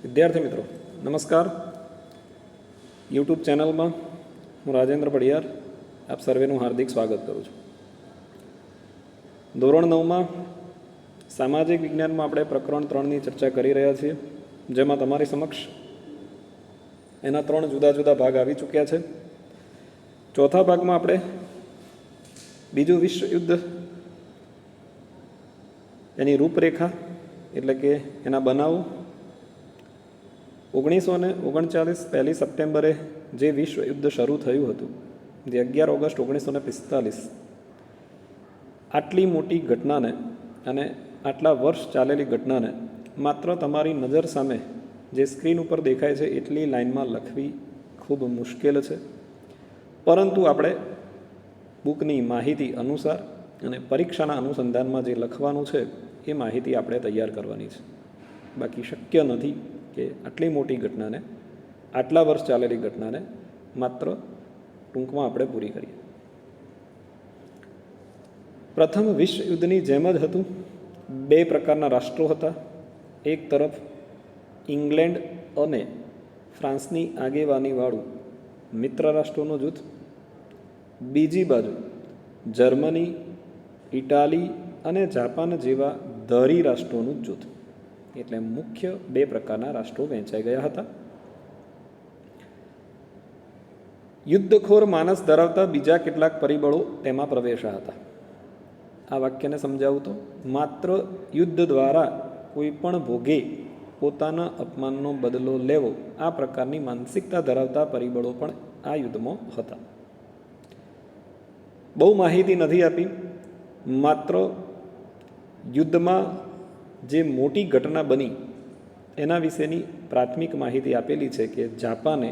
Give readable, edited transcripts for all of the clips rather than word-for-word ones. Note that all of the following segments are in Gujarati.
વિદ્યાર્થી મિત્રો નમસ્કાર. યુટ્યુબ ચેનલમાં હું રાજેન્દ્ર પડિયાર આપ સર્વેનું હાર્દિક સ્વાગત કરું છું. ધોરણ 9માં સામાજિક વિજ્ઞાનમાં આપણે પ્રકરણ 3ની ચર્ચા કરી રહ્યા છીએ, જેમાં તમારી સમક્ષ એના 3 જુદા જુદા ભાગ આવી ચૂક્યા છે. ચોથા ભાગમાં આપણે બીજું વિશ્વ યુદ્ધ, એની રૂપરેખા એટલે કે એના બનાવો, 1939 પહેલી સપ્ટેમ્બરે જે વિશ્વ યુદ્ધ શરૂ થયું હતું, જે 11 ઓગસ્ટ 1945, આટલી મોટી ઘટનાને અને આટલા વર્ષ ચાલેલી ઘટનાને માત્ર તમારી નજર સામે જે સ્ક્રીન ઉપર દેખાય છે એટલી લાઇનમાં લખવી ખૂબ મુશ્કેલ છે. પરંતુ આપણે બુકની માહિતી અનુસાર અને પરીક્ષાના અનુસંધાનમાં જે લખવાનું છે એ માહિતી આપણે તૈયાર કરવાની છે. બાકી શક્ય નથી કે આટલી મોટી ઘટનાને, આટલા વર્ષ ચાલેલી ઘટનાને માત્ર ટૂંકમાં આપણે પૂરી કરીએ. પ્રથમ વિશ્વ યુદ્ધની જેમ જ હતું. 2 પ્રકારના રાષ્ટ્રો હતા. એક તરફ ઇંગ્લેન્ડ અને ફ્રાન્સની આગેવાનીવાળું મિત્ર રાષ્ટ્રોનું જૂથ, બીજી બાજુ જર્મની, ઇટાલી અને જાપાન જેવા ધરી રાષ્ટ્રોનું જૂથ. એટલે મુખ્ય 2 પ્રકારના રાષ્ટ્રો વહેંચાઈ ગયા હતા. યુદ્ધખોર માનસ ધરાવતા બીજા કેટલાક પરિબળો તેમાં પ્રવેશ્યા હતા. આ વાક્યને સમજાવું તો, માત્ર યુદ્ધ દ્વારા કોઈ પણ ભોગે પોતાના અપમાનનો બદલો લેવો, આ પ્રકારની માનસિકતા ધરાવતા પરિબળો પણ આ યુદ્ધમાં હતા. બહુ માહિતી નથી આપી, માત્ર યુદ્ધમાં જે મોટી ઘટના બની એના વિશેની પ્રાથમિક માહિતી આપેલી છે કે જાપાને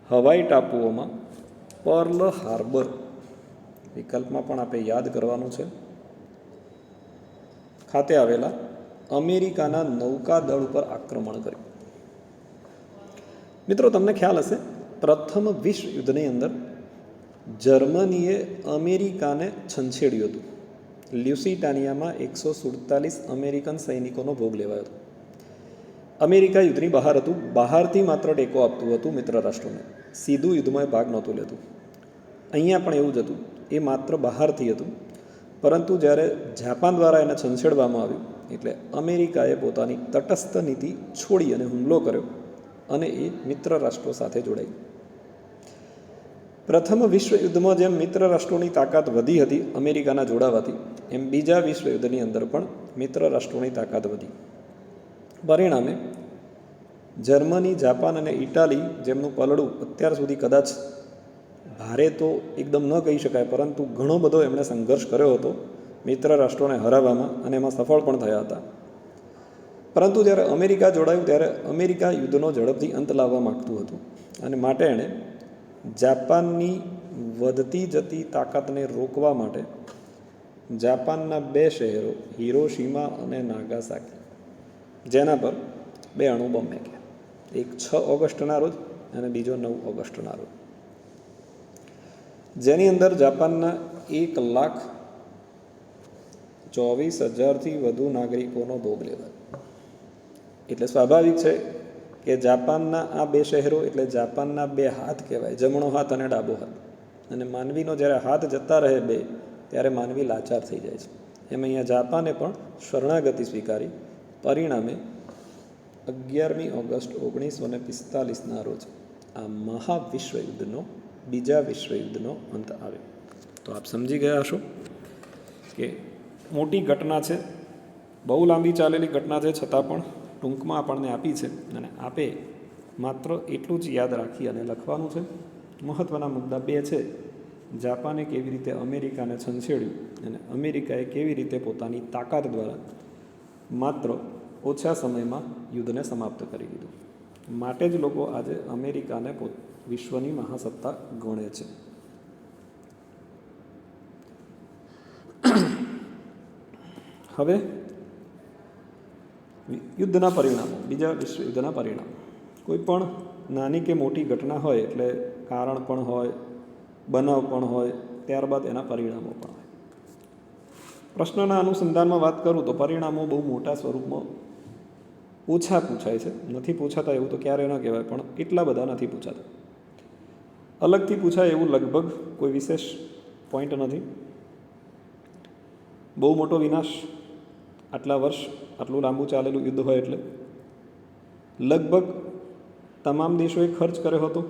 હવાઈ ટાપુઓમાં પર્લ હાર્બર વિકલ્પમાં પણ આપણે યાદ કરવાનું છે, ખાતે આવેલા અમેરિકાના નૌકાદળ ઉપર આક્રમણ કર્યું. મિત્રો, તમને ખ્યાલ હશે, પ્રથમ વિશ્વ યુદ્ધની અંદર જર્મનીએ અમેરિકાને છંછેડ્યું હતું. લ્યુસિટાનિયામાં 147 અમેરિકન સૈનિકોનો ભોગ લેવાયો હતો. અમેરિકા યુદ્ધની બહાર હતું, બહારથી માત્ર ટેકો આપતું હતું મિત્ર રાષ્ટ્રોને, સીધું યુદ્ધમાં ભાગ નહોતું લેતું. અહીંયા પણ એવું જ હતું, એ માત્ર બહારથી હતું. પરંતુ જ્યારે જાપાન દ્વારા એને છંછેડવામાં આવ્યું એટલે અમેરિકાએ પોતાની તટસ્થ નીતિ છોડી અને હુમલો કર્યો અને એ મિત્ર રાષ્ટ્રો સાથે જોડાઈ. પ્રથમ વિશ્વ યુદ્ધમાં જેમ મિત્ર રાષ્ટ્રોની તાકાત વધી હતી અમેરિકાના જોડાવાથી, એમ બીજા વિશ્વ યુદ્ધની અંદર પણ મિત્ર રાષ્ટ્રોની તાકાત વધી. પરિણામે જર્મની, જાપાન અને ઇટાલી, જેમનું પલડું અત્યાર સુધી કદાચ ભારે તો એકદમ ન કહી શકાય, પરંતુ ઘણો બધો એમણે સંઘર્ષ કર્યો હતો મિત્ર રાષ્ટ્રોને હરાવવામાં અને એમાં સફળ પણ થયા હતા. પરંતુ જ્યારે અમેરિકા જોડાયું ત્યારે અમેરિકા યુદ્ધનો ઝડપથી અંત લાવવા માગતું હતું અને માટે એણે જાપાનની વધતી જતી તાકાતને રોકવા માટે જાપાનના 2 શહેરો હિરોશિમા અને નાગાસાકી, જેના પર 2 અણુબોમ્બ ફેંક્યા, એક 6 ઓગસ્ટના રોજ અને બીજો 9 ઓગસ્ટના રોજ, જેની અંદર જાપાનના 1,24,000થી વધુ નાગરિકોનો ભોગ લેવાયો. એટલે સ્વાભાવિક છે કે જાપાનના આ 2 શહેરો એટલે જાપાનના 2 હાથ કહેવાય, જમણો હાથ અને ડાબો હાથ. અને માનવીનો જ્યારે હાથ જતા રહે 2, ત્યારે માનવી લાચાર થઈ જાય છે. એમ અહીંયા જાપાને પણ શરણાગતિ સ્વીકારી. પરિણામે 11મી ઓગસ્ટ 1945ના રોજ આ મહાવિશ્વ યુદ્ધનો, બીજા વિશ્વ યુદ્ધનો અંત આવ્યો. તો આપ સમજી ગયા હશો કે મોટી ઘટના છે, બહુ લાંબી ચાલેલી ઘટના છે, છતાં પણ ટૂંકમાં આપણને આપી છે અને આપે માત્ર એટલું જ યાદ રાખી અને લખવાનું છે. મહત્ત્વના મુદ્દા 2 છે: જાપાને કેવી રીતે અમેરિકાને છંછેડ્યું અને અમેરિકાએ કેવી રીતે પોતાની તાકાત દ્વારા માત્ર ઓછા સમયમાં યુદ્ધને સમાપ્ત કરી દીધું. માટે જ લોકો આજે અમેરિકાને વિશ્વની મહાસત્તા ગણે છે. હવે યુદ્ધના પરિણામો, બીજા વિશ્વ યુદ્ધના પરિણામો. કોઈ પણ નાની કે મોટી ઘટના હોય એટલે કારણ પણ હોય, બનાવ પણ હોય, ત્યારબાદ એના પરિણામો પણ હોય. પ્રશ્નના અનુસંધાનમાં વાત કરું તો પરિણામો બહુ મોટા સ્વરૂપમાં ઓછા પૂછાય છે. નથી પૂછાતા એવું તો ક્યારે ન કહેવાય, પણ એટલા બધા નથી પૂછાતા. અલગથી પૂછાય એવું લગભગ કોઈ વિશેષ પોઈન્ટ નથી. બહુ મોટો વિનાશ, આટલા વર્ષ આટલું લાંબુ ચાલેલું યુદ્ધ હોય એટલે લગભગ તમામ દેશોએ ખર્ચ કર્યો હતો,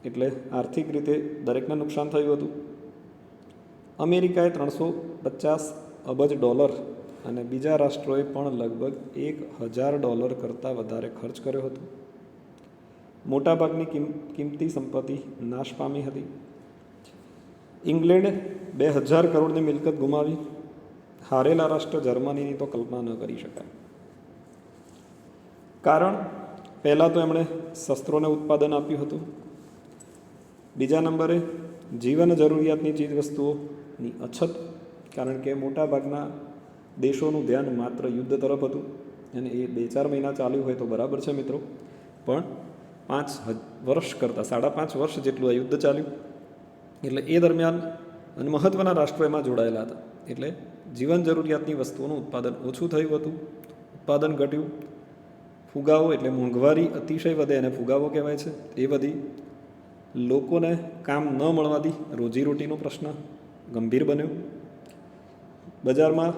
એટલે આર્થિક રીતે દરેકને નુકસાન થયું હતું. અમેરિકાએ $350 અબજ અને બીજા રાષ્ટ્રોએ પણ લગભગ $1,000 કરતાં વધારે ખર્ચ કર્યો હતો. મોટાભાગની કિંમતી સંપત્તિ નાશ પામી હતી. ઇંગ્લેન્ડે 2,000 કરોડની મિલકત ગુમાવી. હારેલા રાષ્ટ્ર જર્મનીની તો કલ્પના ન કરી શકાય. કારણ, પહેલાં તો એમણે શસ્ત્રોને ઉત્પાદન આપ્યું હતું. બીજા નંબરે જીવન જરૂરિયાતની ચીજવસ્તુઓની અછત, કારણ કે મોટાભાગના દેશોનું ધ્યાન માત્ર યુદ્ધ તરફ હતું. અને એ 2-4 મહિના ચાલ્યું હોય તો બરાબર છે મિત્રો, પણ 5 વર્ષ કરતાં 5.5 વર્ષ જેટલું આ યુદ્ધ ચાલ્યું. એટલે એ દરમિયાન અને મહત્ત્વના રાષ્ટ્રો એમાં જોડાયેલા હતા. એટલે જીવન જરૂરિયાતની વસ્તુઓનું ઉત્પાદન ઓછું થયું હતું, ઉત્પાદન ઘટ્યું. ફુગાવો એટલે મોંઘવારી અતિશય વધે, અને ફુગાવો કહેવાય છે, એ વધી. લોકોને કામ ન મળવાથી રોજીરોટીનો પ્રશ્ન ગંભીર બન્યો. બજારમાં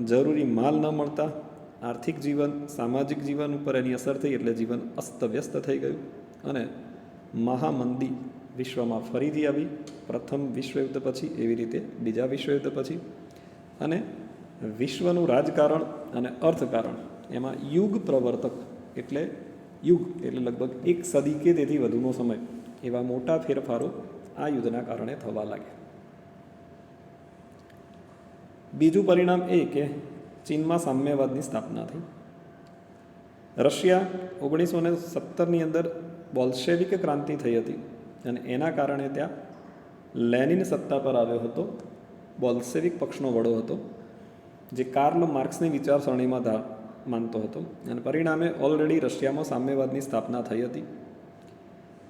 જરૂરી માલ ન મળતા આર્થિક જીવન, સામાજિક જીવન ઉપર એની અસર થઈ, એટલે જીવન અસ્તવ્યસ્ત થઈ ગયું. અને મહામંદી વિશ્વમાં ફરીથી આવી, પ્રથમ વિશ્વયુદ્ધ પછી, એવી રીતે બીજા વિશ્વયુદ્ધ પછી. અને વિશ્વનું રાજકારણ અને અર્થકારણ એમાં યુગ પ્રવર્તક એટલે લગભગ 1 સદી કે તેથી વધુનો સમય, એવા મોટા ફેરફારો આ યુદ્ધના કારણે થવા લાગ્યા. બીજું પરિણામ એ કે ચીનમાં સામ્યવાદની સ્થાપના થઈ. રશિયા 1917ની અંદર બોલ્શેવિક ક્રાંતિ થઈ હતી, અને એના કારણે ત્યાં લેનિન સત્તા પર આવ્યો હતો. બોલ્શેવિક પક્ષનો વડો હતો, જે કાર્લ માર્ક્સની વિચારસરણીમાં માનતો હતો. અને પરિણામે ઓલરેડી રશિયામાં સામ્યવાદની સ્થાપના થઈ હતી.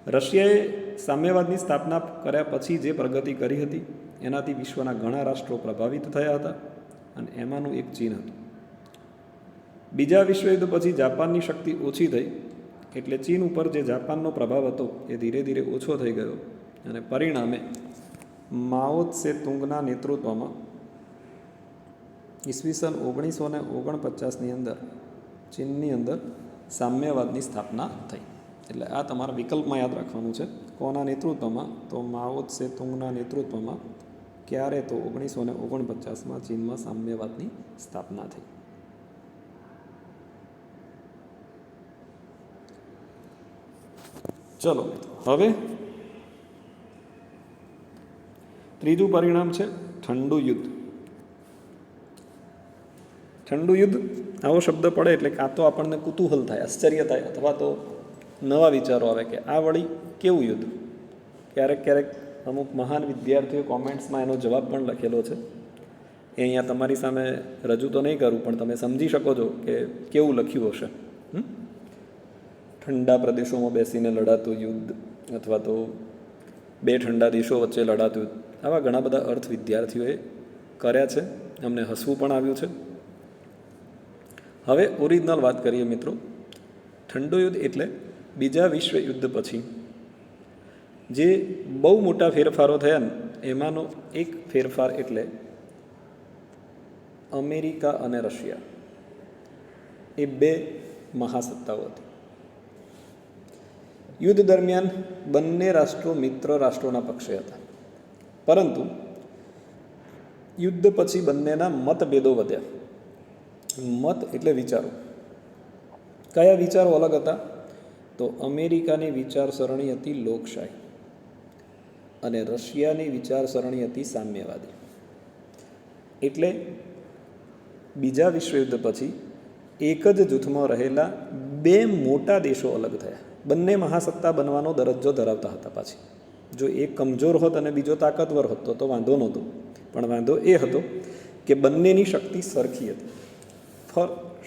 રશિયાએ સામ્યવાદની સ્થાપના કર્યા પછી જે પ્રગતિ કરી હતી, એનાથી વિશ્વના ઘણા રાષ્ટ્રો પ્રભાવિત થયા હતા, અને એમાંનું એક ચીન હતું. બીજા વિશ્વયુદ્ધ પછી જાપાનની શક્તિ ઓછી થઈ, એટલે ચીન ઉપર જે જાપાનનો પ્રભાવ હતો એ ધીરે ધીરે ઓછો થઈ ગયો. અને પરિણામે માઓ ત્સે-તુંગના નેતૃત્વમાં ઈસવીસન 1949ની અંદર ચીનની અંદર સામ્યવાદની સ્થાપના થઈ. એટલે આ તમારા વિકલ્પમાં યાદ રાખવાનું છે. કોના નેતૃત્વમાં? તો માઓ ત્સે-તુંગના નેતૃત્વમાં. ક્યારે? તો 1949માં ચીનમાં સામ્યવાદની સ્થાપના થઈ. ચલો હવે ત્રીજું પરિણામ છે ઠંડુ યુદ્ધ. ઠંડુ યુદ્ધ આવો શબ્દ પડે એટલે કાં તો આપણને કુતૂહલ થાય, આશ્ચર્ય થાય, અથવા તો નવા વિચારો આવે કે આ વળી કેવું યુદ્ધ. ક્યારેક અમુક મહાન વિદ્યાર્થીઓ કોમેન્ટ્સમાં એનો જવાબ પણ લખેલો છે. એ અહીંયા તમારી સામે રજૂ તો નહીં કરું, પણ તમે સમજી શકો છો કે કેવું લખ્યું હશે. ઠંડા પ્રદેશોમાં બેસીને લડાતું યુદ્ધ, અથવા તો 2 ઠંડા દેશો વચ્ચે લડાતું યુદ્ધ. આવા ઘણા બધા અર્થ વિદ્યાર્થીઓએ કર્યા છે. અમને હસવું પણ આવ્યું છે. હવે ઓરિજિનલ વાત કરીએ મિત્રો. ઠંડુ યુદ્ધ એટલે બીજા વિશ્વયુદ્ધ પછી જે બહુ મોટા ફેરફારો થયા ને, એમાંનો એક ફેરફાર એટલે અમેરિકા અને રશિયા એ 2 મહાસત્તાઓ હતી. યુદ્ધ દરમિયાન બંને રાષ્ટ્રો મિત્ર રાષ્ટ્રોના પક્ષે હતા, પરંતુ યુદ્ધ પછી બંનેના મતભેદો વધ્યા. મત એટલે વિચારો. કયા વિચારો અલગ હતા? તો અમેરિકાની વિચારસરણી હતી લોકશાહી, અને રશિયાની વિચારસરણી હતી સામ્યવાદી. એટલે બીજા વિશ્વયુદ્ધ પછી એક જ જૂથમાં રહેલા 2 મોટા દેશો અલગ થયા. બંને મહાસત્તા બનવાનો દરજ્જો ધરાવતા હતા. પાછી જો એક કમજોર હોત અને બીજો તાકાતવર હતો તો વાંધો નહોતો, પણ વાંધો એ હતો કે બંનેની શક્તિ સરખી હતી.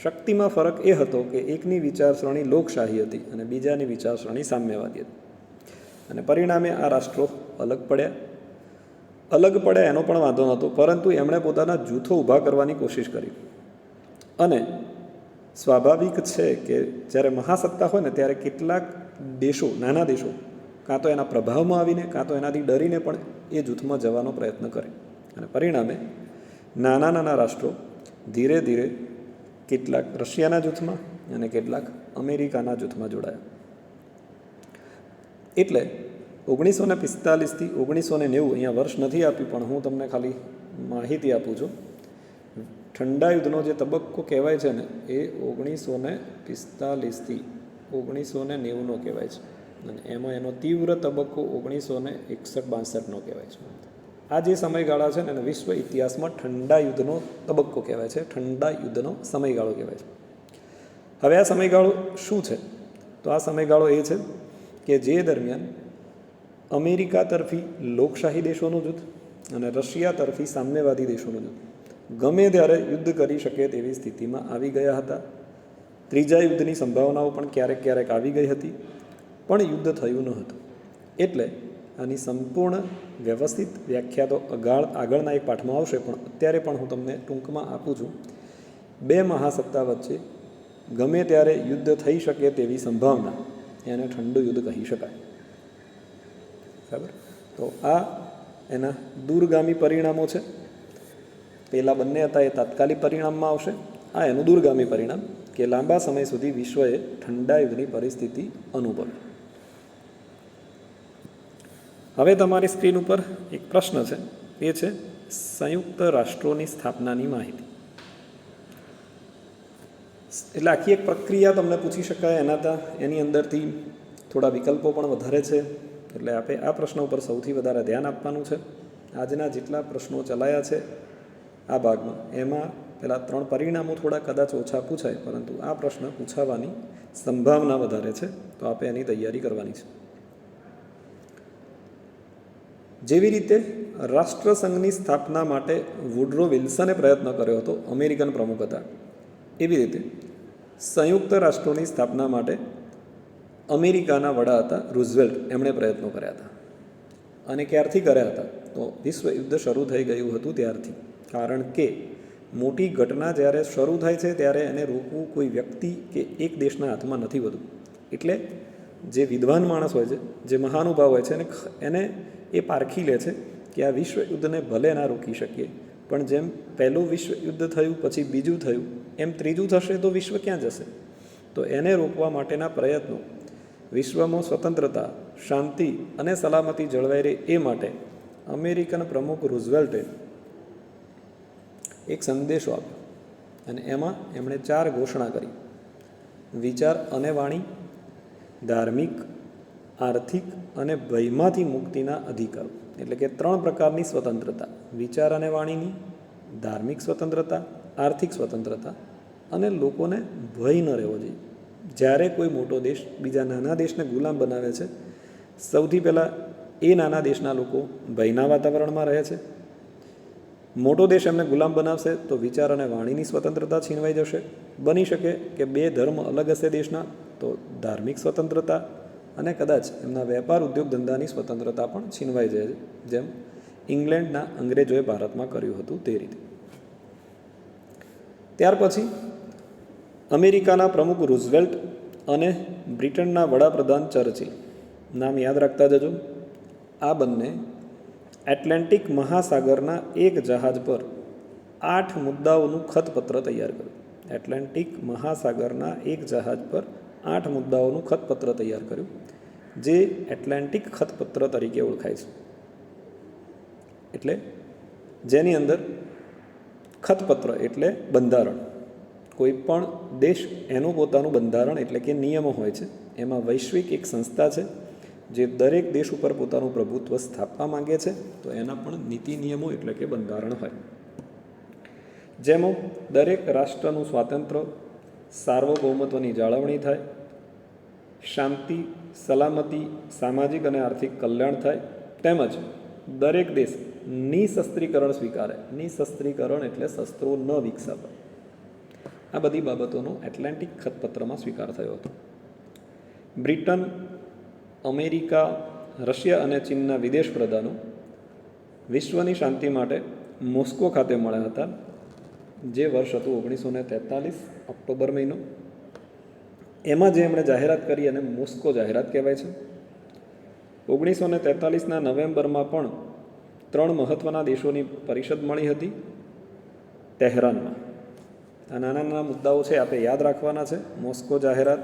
શક્તિમાં ફરક એ હતો કે એકની વિચારસરણી લોકશાહી હતી અને બીજાની વિચારસરણી સામ્યવાદી હતી. અને પરિણામે આ રાષ્ટ્રો અલગ પડ્યા એનો પણ વાંધો નહોતો, પરંતુ એમણે પોતાના જૂથો ઊભા કરવાની કોશિશ કરી. અને સ્વાભાવિક છે કે જ્યારે મહાસત્તા હોય ને ત્યારે કેટલાક દેશો, નાના દેશો, કાં તો એના પ્રભાવમાં આવીને કાં તો એનાથી ડરીને પણ એ જૂથમાં જવાનો પ્રયત્ન કરે, અને પરિણામે નાના નાના રાષ્ટ્રો ધીરે ધીરે કેટલાક રશિયાના જૂથમાં અને કેટલાક અમેરિકાના જૂથમાં જોડાયા. એટલે 1945થી 1990, અહીંયા વર્ષ નથી આપ્યું પણ હું તમને ખાલી માહિતી આપું છું. ઠંડા યુદ્ધનો જે તબક્કો કહેવાય છે ને એ 1945થી 1990નો કહેવાય છે, અને એમાં એનો તીવ્ર તબક્કો 1961-62નો કહેવાય છે. આ જે સમયગાળા છે ને એને વિશ્વ ઇતિહાસમાં ઠંડા યુદ્ધનો તબક્કો કહેવાય છે, ઠંડા યુદ્ધનો સમયગાળો કહેવાય છે. હવે આ સમયગાળો શું છે? તો આ સમયગાળો એ છે કે જે દરમિયાન અમેરિકા તરફી લોકશાહી દેશોનું જૂથ અને રશિયા તરફી સામ્યવાદી દેશોનું જૂથ ગમે ત્યારે યુદ્ધ કરી શકે તેવી સ્થિતિમાં આવી ગયા હતા. ત્રીજા યુદ્ધની સંભાવનાઓ પણ ક્યારેક ક્યારેક આવી ગઈ હતી, પણ યુદ્ધ થયું ન હતું. એટલે આની સંપૂર્ણ વ્યવસ્થિત વ્યાખ્યા તો આગળના એક પાઠમાં આવશે, પણ અત્યારે પણ હું તમને ટૂંકમાં આપું છું. બે મહાસત્તા વચ્ચે ગમે ત્યારે યુદ્ધ થઈ શકે તેવી સંભાવના, એને ઠંડુ યુદ્ધ કહી શકાય. બરાબર? તો આ એના દૂરગામી પરિણામો છે. પહેલાં બંને હતા એ તાત્કાલિક પરિણામમાં આવશે. આ એનું દૂરગામી પરિણામ કે લાંબા સમય સુધી વિશ્વએ ઠંડા યુદ્ધની પરિસ્થિતિ અનુભવી. હવે તમારી સ્ક્રીન ઉપર એક પ્રશ્ન છે, એ છે સંયુક્ત રાષ્ટ્રોની સ્થાપનાની માહિતી. એટલે આખી એક પ્રક્રિયા તમને પૂછી શકાય, એની અંદરથી થોડા વિકલ્પો પણ વધારે છે. એટલે આપણે આ પ્રશ્ન ઉપર સૌથી વધારે ધ્યાન આપવાનું છે. આજના જેટલા પ્રશ્નો ચલાયા છે આ ભાગમાં, એમાં પહેલાં 3 પરિણામો થોડા કદાચ ઓછા પૂછાય, પરંતુ આ પ્રશ્ન પૂછાવાની સંભાવના વધારે છે, તો આપણે એની તૈયારી કરવાની છે. જેવી રીતે રાષ્ટ્રસંઘની સ્થાપના માટે વુડરો વિલ્સને પ્રયત્ન કર્યો હતો, અમેરિકન પ્રમુખ હતા, એવી રીતે સંયુક્ત રાષ્ટ્રોની સ્થાપના માટે અમેરિકાના વડા હતા રૂઝવેલ્ટ, એમણે પ્રયત્નો કર્યા હતા. અને ક્યારથી કર્યા હતા? તો વિશ્વ યુદ્ધ શરૂ થઈ ગયું હતું ત્યારથી. કારણ કે મોટી ઘટના જ્યારે શરૂ થાય છે ત્યારે એને રોકવું કોઈ વ્યક્તિ કે એક દેશના હાથમાં નથી હોતું. એટલે જે વિદ્વાન માણસ હોય છે, જે મહાનુભાવ હોય છે, એને એ પારખી લે છે કે આ વિશ્વ યુદ્ધને ભલે ના રોકી શકીએ, પણ જેમ પહેલું વિશ્વ યુદ્ધ થયું, પછી બીજું થયું, એમ ત્રીજું થશે તો વિશ્વ ક્યાં જશે? તો એને રોકવા માટેના પ્રયત્નો, વિશ્વમાં સ્વતંત્રતા, શાંતિ અને સલામતી જળવાઈ રહે એ માટે અમેરિકન પ્રમુખ રૂઝવેલ્ટે એક સંદેશો આપ્યો, અને એમાં એમણે 4 ઘોષણા કરી: વિચાર અને વાણી, ધાર્મિક, આર્થિક અને ભયમાંથી મુક્તિના અધિકારો. એટલે કે 3 પ્રકારની સ્વતંત્રતા: વિચાર અને વાણીની, ધાર્મિક સ્વતંત્રતા, આર્થિક સ્વતંત્રતા, અને લોકોને ભય ન રહેવો જોઈએ. જ્યારે કોઈ મોટો દેશ બીજા નાના દેશને ગુલામ બનાવે છે, સૌથી પહેલાં એ નાના દેશના લોકો ભયના વાતાવરણમાં રહે છે. મોટો દેશ એમને ગુલામ બનાવશે તો વિચાર અને વાણીની સ્વતંત્રતા છીનવાઈ જશે. બની શકે કે 2 ધર્મ અલગ હશે દેશના, તો ધાર્મિક સ્વતંત્રતા અને કદાચ એમના વેપાર ઉદ્યોગ ધંધાની સ્વતંત્રતા પણ છીનવાઈ જાય છે, જેમ ઇંગ્લેન્ડના અંગ્રેજોએ ભારતમાં કર્યું હતું તે રીતે. ત્યાર પછી અમેરિકાના પ્રમુખ રૂઝવેલ્ટ અને બ્રિટનના વડાપ્રધાન ચર્ચિલ, નામ યાદ રાખતા જજો, આ બંને એટલાન્ટિક મહાસાગરના એક જહાજ પર 8 મુદ્દાઓનું ખતપત્ર તૈયાર કર્યું. એટલાન્ટિક મહાસાગરના એક જહાજ પર 8 મુદ્દાઓનું ખતપત્ર તૈયાર કર્યું, જે એટલાન્ટિક ખતપત્ર તરીકે ઓળખાય છે. એટલે જેની અંદર ખતપત્ર એટલે બંધારણ. કોઈ પણ દેશ એનું પોતાનું બંધારણ એટલે કે નિયમો હોય છે. એમાં વૈશ્વિક એક સંસ્થા છે જે દરેક દેશ ઉપર પોતાનું પ્રભુત્વ સ્થાપવા માંગે છે, તો એના પણ નીતિ નિયમો એટલે કે બંધારણ હોય, જેમાં દરેક રાષ્ટ્રનું સ્વાતંત્ર્ય, સાર્વભૌમત્વની જાળવણી થાય, શાંતિ, સલામતી, સામાજિક અને આર્થિક કલ્યાણ થાય, તેમજ દરેક દેશ નિશસ્ત્રીકરણ સ્વીકારે. નિશસ્ત્રીકરણ એટલે શસ્ત્રો ન વિકસાવે. આ બધી બાબતોનો એટલાન્ટિક ખતપત્રમાં સ્વીકાર થયો હતો. બ્રિટન, અમેરિકા, રશિયા અને ચીનના વિદેશ પ્રધાનો વિશ્વની શાંતિ માટે મોસ્કો ખાતે મળ્યા હતા. જે વર્ષ હતું 1943 ઓક્ટોબર મહિનો, એમાં જે એમણે જાહેરાત કરી અને મોસ્કો જાહેરાત કહેવાય છે. 1943ના નવેમ્બરમાં પણ 3 મહત્ત્વના દેશોની પરિષદ મળી હતી તહેરાનમાં. આ નાના નાના મુદ્દાઓ છે, આપણે યાદ રાખવાના છે. મોસ્કો જાહેરાત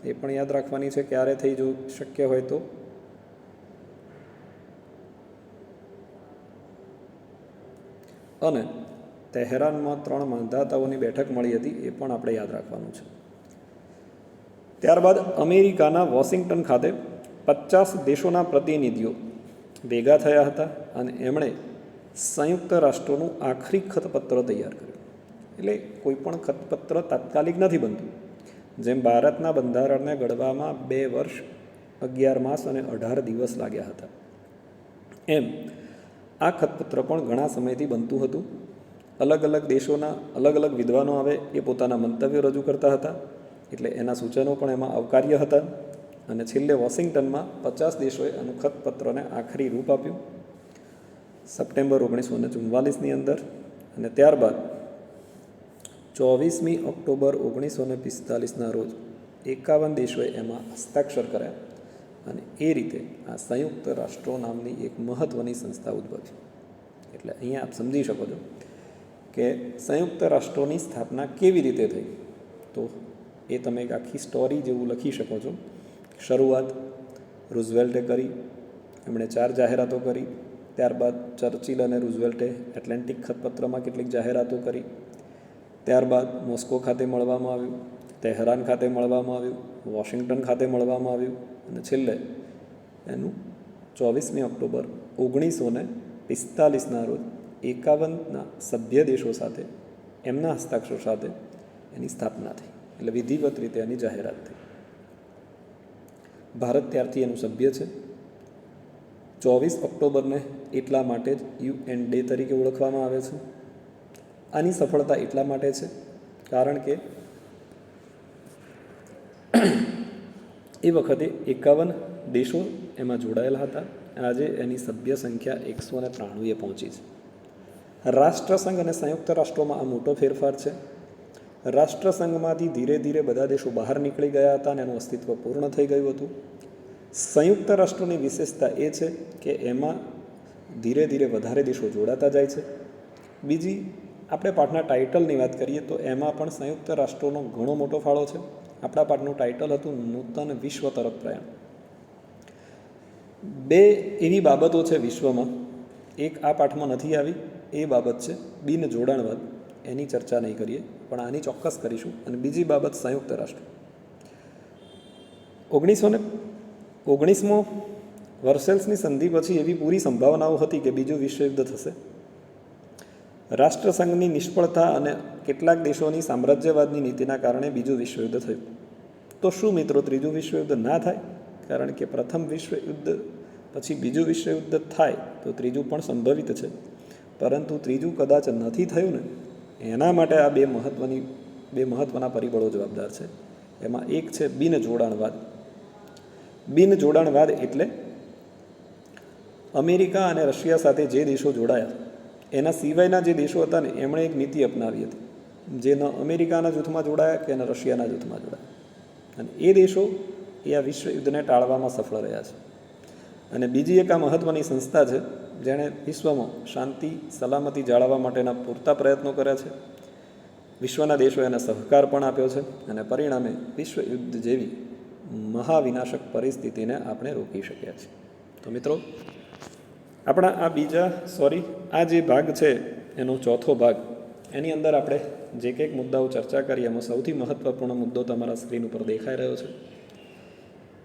એ પણ યાદ રાખવાની છે, ક્યારે થઈ, જો શક્ય હોય તો. અને તહેરાનમાં 3 માંધાતાઓની બેઠક મળી હતી, એ પણ આપણે યાદ રાખવાનું છે. ત્યારબાદ અમેરિકાના વોશિંગ્ટન ખાતે 50 દેશોના પ્રતિનિધિઓ ભેગા થયા હતા અને એમણે સંયુક્ત રાષ્ટ્રોનું આખરી ખતપત્ર તૈયાર કર્યું. એટલે કોઈ પણ ખતપત્ર તાત્કાલિક નથી બનતું. જેમ ભારતના બંધારણને ઘડવામાં 2 વર્ષ 11 માસ અને 18 દિવસ લાગ્યા હતા, એમ આ ખતપત્ર પણ ઘણા સમયથી બનતું હતું. અલગ અલગ દેશોના અલગ અલગ વિદ્વાનો આવે, એ પોતાના મંતવ્યો રજૂ કરતા હતા, એટલે એના સૂચનો પણ એમાં આવકાર્ય હતા. અને છેલ્લે વોશિંગ્ટનમાં 50 દેશોએ આનું ખતપત્રને આખરી રૂપ આપ્યું સપ્ટેમ્બર 1944ની અંદર. અને ત્યારબાદ 24મી ઓક્ટોબર 1945ના રોજ 51 દેશોએ એમાં હસ્તાક્ષર કર્યા અને એ રીતે આ સંયુક્ત રાષ્ટ્રો નામની એક મહત્ત્વની સંસ્થા ઉદ્ભવી. એટલે અહીંયા આપ સમજી શકો છો કે સંયુક્ત રાષ્ટ્રોની સ્થાપના કેવી રીતે થઈ. તો એ તમે એક આખી સ્ટોરી જેવું લખી શકો છો. શરૂઆત રૂઝવેલ્ટે કરી, એમણે 4 જાહેરાતો કરી. ત્યારબાદ ચર્ચિલ અને રૂઝવેલ્ટે એટલાન્ટિક ખતપત્રમાં કેટલીક જાહેરાતો કરી. ત્યારબાદ મોસ્કો ખાતે મળવામાં આવ્યું, તહેરાન ખાતે મળવામાં આવ્યું, વોશિંગ્ટન ખાતે મળવામાં આવ્યું અને છેલ્લે એનું 24મી ઓક્ટોબર 1945ના રોજ 51ના સભ્ય દેશો સાથે એમના હસ્તાક્ષર સાથે એની સ્થાપના થઈ. એટલે વિધિવત રીતે એની જાહેરાત થઈ. ભારત ત્યારથી એનું સભ્ય છે. 24 ઓક્ટોબરને એટલા માટે જ UN ડે તરીકે ઓળખવામાં આવે છે. આની સફળતા એટલા માટે છે કારણ કે એ વખતે 51 દેશો એમાં જોડાયેલા હતા. આજે એની સભ્ય સંખ્યા 193એ પહોંચી છે. રાષ્ટ્રસંઘ અને સંયુક્ત રાષ્ટ્રોમાં આ મોટો ફેરફાર છે. રાષ્ટ્રસંઘમાંથી ધીરે ધીરે બધા દેશો બહાર નીકળી ગયા હતા અને એનું અસ્તિત્વ પૂર્ણ થઈ ગયું હતું. સંયુક્ત રાષ્ટ્રોની વિશેષતા એ છે કે એમાં ધીરે ધીરે વધારે દેશો જોડાતા જાય છે. બીજી, આપણે પાઠના ટાઇટલની વાત કરીએ તો એમાં પણ સંયુક્ત રાષ્ટ્રોનો ઘણો મોટો ફાળો છે. આપણા પાઠનું ટાઇટલ હતું નૂતન વિશ્વ તરફ પ્રયાણ. 2 એવી બાબતો છે વિશ્વમાં, એક આ પાઠમાં નથી આવી, એ બાબત છે બિન જોડાણવાદ. એની ચર્ચા નહીં કરીએ, પણ આની ચોક્કસ કરીશું. અને બીજી બાબત સંયુક્ત રાષ્ટ્ર. 1919મો વર્સેલ્સની સંધિ પછી એવી પૂરી સંભાવનાઓ હતી કે બીજું વિશ્વયુદ્ધ થશે. રાષ્ટ્રસંઘની નિષ્ફળતા અને કેટલાક દેશોની સામ્રાજ્યવાદની નીતિના કારણે બીજું વિશ્વયુદ્ધ થયું. તો શું મિત્રો ત્રીજું વિશ્વયુદ્ધ ના થાય? કારણ કે પ્રથમ વિશ્વયુદ્ધ પછી બીજું વિશ્વયુદ્ધ થાય તો ત્રીજું પણ સંભવિત છે, પરંતુ ત્રીજું કદાચ નથી થયું ને, એના માટે આ બે મહત્ત્વના પરિબળો જવાબદાર છે. એમાં એક છે બિન જોડાણવાદ. બિન જોડાણવાદ એટલે અમેરિકા અને રશિયા સાથે જે દેશો જોડાયા એના સિવાયના જે દેશો હતા ને, એમણે એક નીતિ અપનાવી હતી, જે ન અમેરિકાના જૂથમાં જોડાયા કે ન રશિયાના જૂથમાં જોડાયા. અને એ દેશો એ આ વિશ્વયુદ્ધને ટાળવામાં સફળ રહ્યા છે. અને બીજી એક આ મહત્ત્વની સંસ્થા છે જેણે વિશ્વમાં શાંતિ સલામતી જાળવવા માટેના પૂરતા પ્રયત્નો કર્યા છે. વિશ્વના દેશો એને સહકાર પણ આપ્યો છે અને પરિણામે વિશ્વયુદ્ધ જેવી મહાવિનાશક પરિસ્થિતિને આપણે રોકી શક્યા છીએ. તો મિત્રો, આપણા આ જે ભાગ છે એનો ચોથો ભાગ, એની અંદર આપણે જે કંઈક મુદ્દાઓ ચર્ચા કરી એમાં સૌથી મહત્ત્વપૂર્ણ મુદ્દો તમારા સ્ક્રીન ઉપર દેખાઈ રહ્યો છે.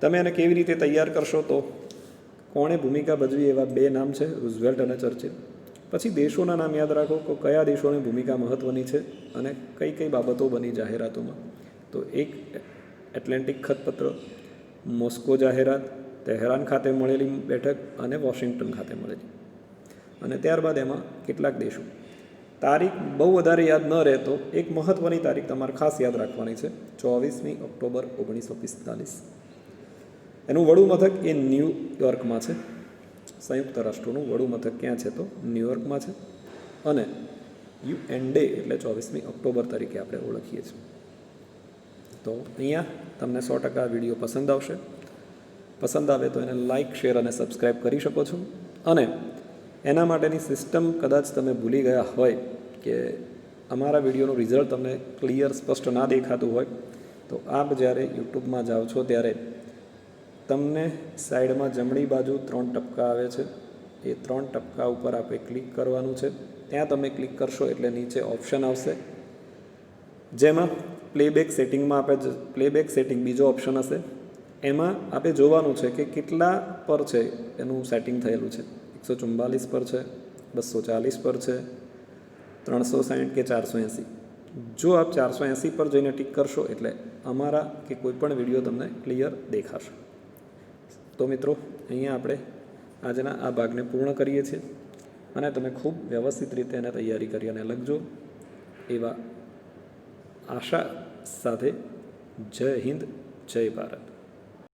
તમે એને કેવી રીતે તૈયાર કરશો? તો કોણે ભૂમિકા ભજવી એવા 2 નામ છે, રૂઝવેલ્ટ અને ચર્ચિલ. પછી દેશોના નામ યાદ રાખો કે કયા દેશોની ભૂમિકા મહત્ત્વની છે અને કઈ કઈ બાબતો બની જાહેરાતોમાં. તો એક એટલાન્ટિક ખતપત્ર, મોસ્કો જાહેરાત, તહેરાન ખાતે મળેલી બેઠક અને વોશિંગ્ટન ખાતે મળેલી. અને ત્યારબાદ એમાં કેટલાક દેશો. તારીખ બહુ વધારે યાદ ન રહે તો એક મહત્ત્વની તારીખ તમારે ખાસ યાદ રાખવાની છે, 24મી ઓક્ટોબર 1945. એનું વડું મથક એ ન્યૂયોર્કમાં છે. સંયુક્ત રાષ્ટ્રોનું વડું મથક ક્યાં છે? તો ન્યૂયોર્કમાં છે. અને UNDE એટલે 24મી ઓક્ટોબર તરીકે આપણે ઓળખીએ છીએ. તો અહીંયા તમને 100% વિડીયો પસંદ આવશે. પસંદ આવે તો એને લાઇક, શેર અને સબસ્ક્રાઈબ કરી શકો છો. અને એના માટેની સિસ્ટમ કદાચ તમે ભૂલી ગયા હોય કે અમારા વિડીયોનું રિઝલ્ટ તમને ક્લિયર, સ્પષ્ટ ના દેખાતું હોય તો આપ જ્યારે યુટ્યુબમાં જાઓ છો ત્યારે તમને સાઈડમાં જમણી બાજુ 3 ટપકા આવે છે. એ 3 ટપકા ઉપર આપણે ક્લિક કરવાનું છે. ત્યાં તમે ક્લિક કરશો એટલે નીચે ઓપ્શન આવશે, જેમાં પ્લેબેક સેટિંગમાં આપણે પ્લેબેક સેટિંગ બીજો ઓપ્શન હશે. એમાં આપણે જોવાનું છે કે કેટલા પર છે એનું સેટિંગ થયેલું છે. 144 પર છે, 240 પર છે, 360 કે 480. જો આપ 480 પર જઈને ટિક કરશો એટલે અમારા કે કોઈ પણ વિડીયો તમને ક્લિયર દેખાશે. તો મિત્રો, અહીંયા આપણે આજના આ ભાગને પૂર્ણ કરીએ છીએ અને તમે ખૂબ વ્યવસ્થિત રીતે એને તૈયારી કરી અને લખજો એવા આશા સાથે જય હિન્દ, જય ભારત.